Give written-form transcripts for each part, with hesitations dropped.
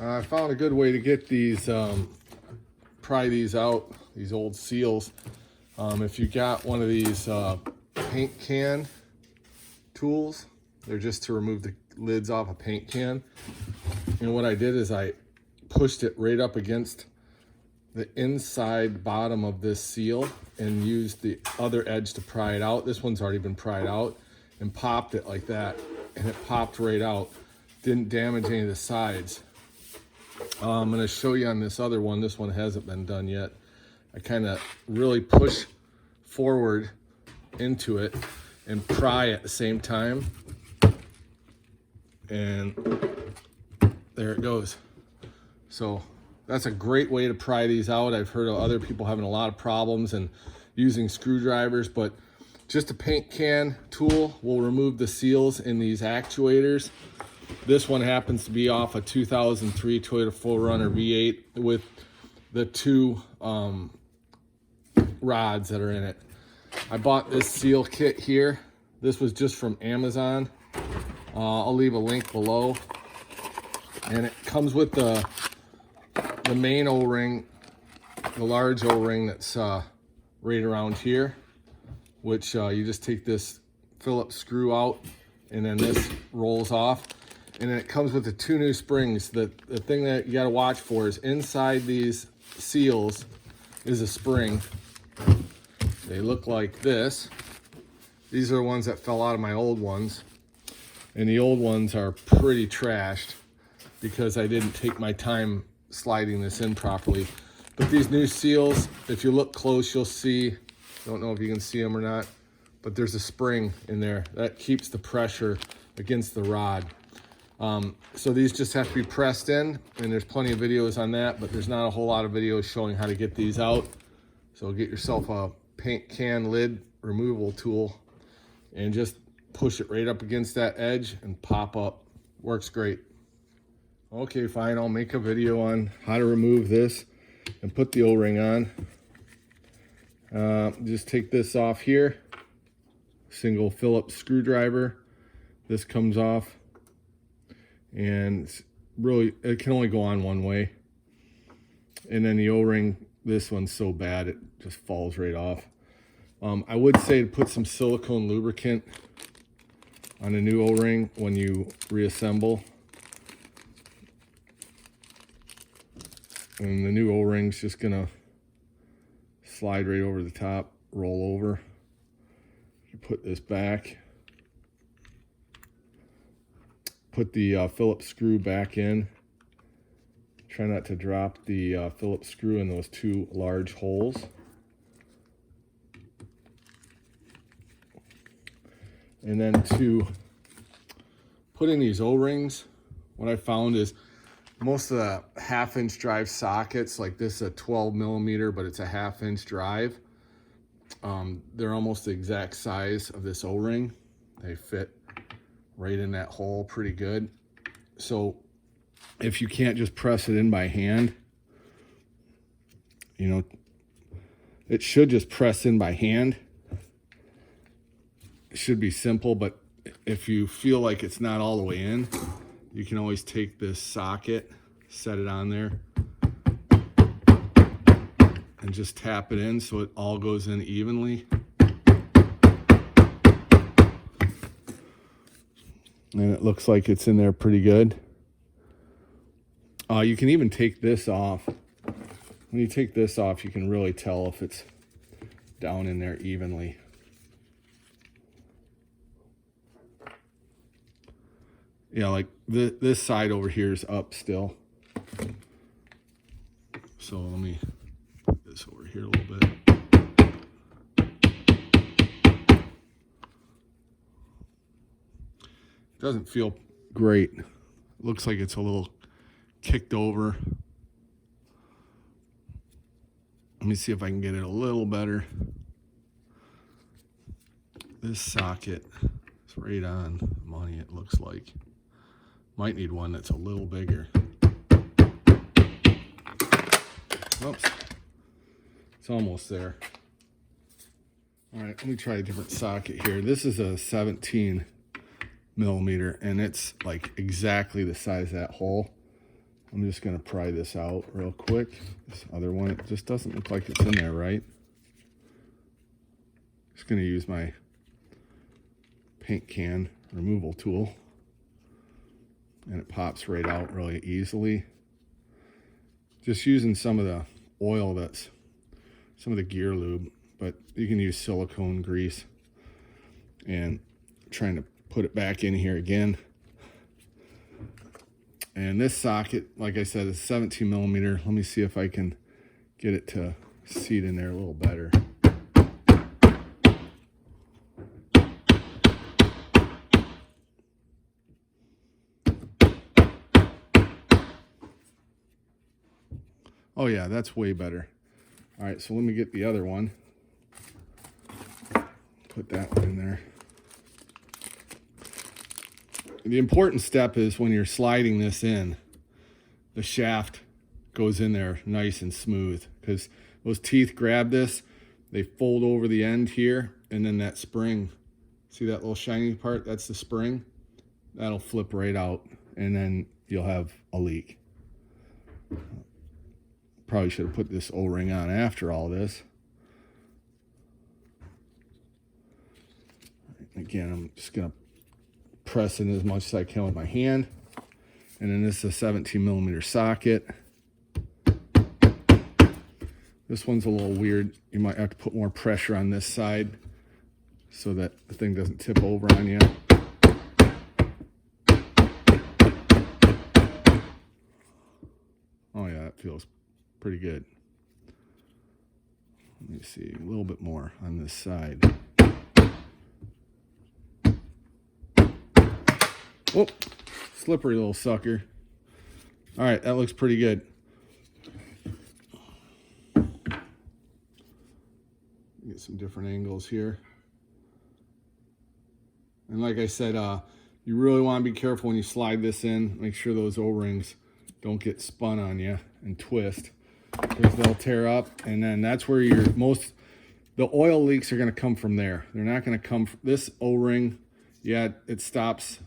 I found a good way to get these, pry these out, these old seals. If you got one of these paint can tools, they're just to remove the lids off a paint can. And what I did is I pushed it right up against the inside bottom of this seal and used the other edge to pry it out. This one's already been pried out, and popped it like that, and it popped right out. Didn't damage any of the sides. I'm going to show you on this other one. This one hasn't been done yet. I kind of really push forward into it and pry at the same time, and there it goes. So that's a great way to pry these out. I've heard of other people having a lot of problems and using screwdrivers, but just a paint can tool will remove the seals in these actuators. This one happens to be off a 2003 Toyota 4Runner V8 with the two rods that are in it. I bought this seal kit here. This was just from Amazon. I'll leave a link below. And it comes with the main O-ring, the large O-ring that's right around here, which you just take this Phillips screw out, and then this rolls off. And then it comes with the two new springs. The thing that you got to watch for is inside these seals is a spring. They look like this. These are the ones that fell out of my old ones. And the old ones are pretty trashed because I didn't take my time sliding this in properly. But these new seals, if you look close, you'll see, don't know if you can see them or not, but there's a spring in there that keeps the pressure against the rod. So these just have to be pressed in, and there's plenty of videos on that, but there's not a whole lot of videos showing how to get these out. So get yourself a paint can lid removal tool and just push it right up against that edge and pop up. Works great. Okay, fine, I'll make a video on how to remove this and put the O-ring on. Just take this off here, single Phillips screwdriver. This comes off, and really it can only go on one way. And then the O-ring, this one's so bad it just falls right off. I would say to put some silicone lubricant on a new O-ring when you reassemble. And the new O-ring's just gonna slide right over the top, roll over. You put this back. Put the Phillips screw back in. Try not to drop the Phillips screw in those two large holes. And then to put in these O-rings, what I found is most of the 1/2-inch drive sockets, like this is a 12 millimeter, but it's a 1/2-inch drive. They're almost the exact size of this O-ring. They fit right in that hole pretty good. So if you can't just press it in by hand, you know, it should just press in by hand. It should be simple, but if you feel like it's not all the way in, you can always take this socket, set it on there, and just tap it in so it all goes in evenly. And it looks like it's in there pretty good. You can even take this off. When you take this off, you can really tell if it's down in there evenly. Yeah, like this side over here is up still. So let me put this over here a little bit. Doesn't feel great. Looks like it's a little kicked over. Let me see if I can get it a little better. This socket is right on money, it looks like. Might need one that's a little bigger. Oops. It's almost there. All right, let me try a different socket here. This is a 17 millimeter, and it's like exactly the size of that hole. I'm just going to pry this out real quick. This other one, it just doesn't look like it's in there right. Just going to use my paint can removal tool. And it pops right out really easily. Just using some of the oil that's, some of the gear lube, but you can use silicone grease. And trying to put it back in here again. And this socket, like I said, is 17 millimeter. Let me see if I can get it to seat in there a little better. Oh yeah, that's way better. All right, so let me get the other one. Put that one in there. The important step is when you're sliding this in, the shaft goes in there nice and smooth, because those teeth grab this, they fold over the end here, and then that spring, see that little shiny part? That's the spring. That'll flip right out, and then you'll have a leak. Probably should have put this O-ring on after all this. Again, I'm just going to press in as much as I can with my hand. And then this is a 17 millimeter socket. This one's a little weird. You might have to put more pressure on this side so that the thing doesn't tip over on you. Oh yeah, that feels pretty good. Let me see, a little bit more on this side. Oh, slippery little sucker. All right, that looks pretty good. Get some different angles here. And like I said, you really want to be careful when you slide this in. Make sure those O-rings don't get spun on you and twist, because they'll tear up. And then that's where the oil leaks are going to come from there. They're not going to come from this O-ring. Yeah, it stops.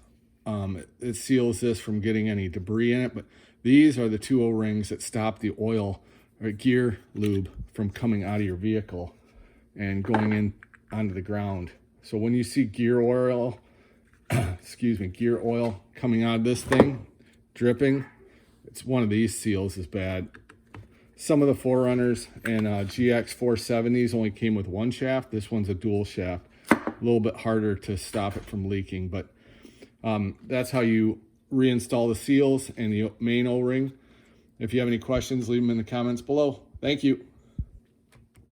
It seals this from getting any debris in it, but these are the two O-rings that stop the oil or gear lube from coming out of your vehicle and going in onto the ground. So when you see gear oil, gear oil coming out of this thing, dripping, it's one of these seals is bad. Some of the 4Runners and GX 470s only came with one shaft. This one's a dual shaft. A little bit harder to stop it from leaking, but that's how you reinstall the seals and the main O-ring. If you have any questions, leave them in the comments below. Thank you.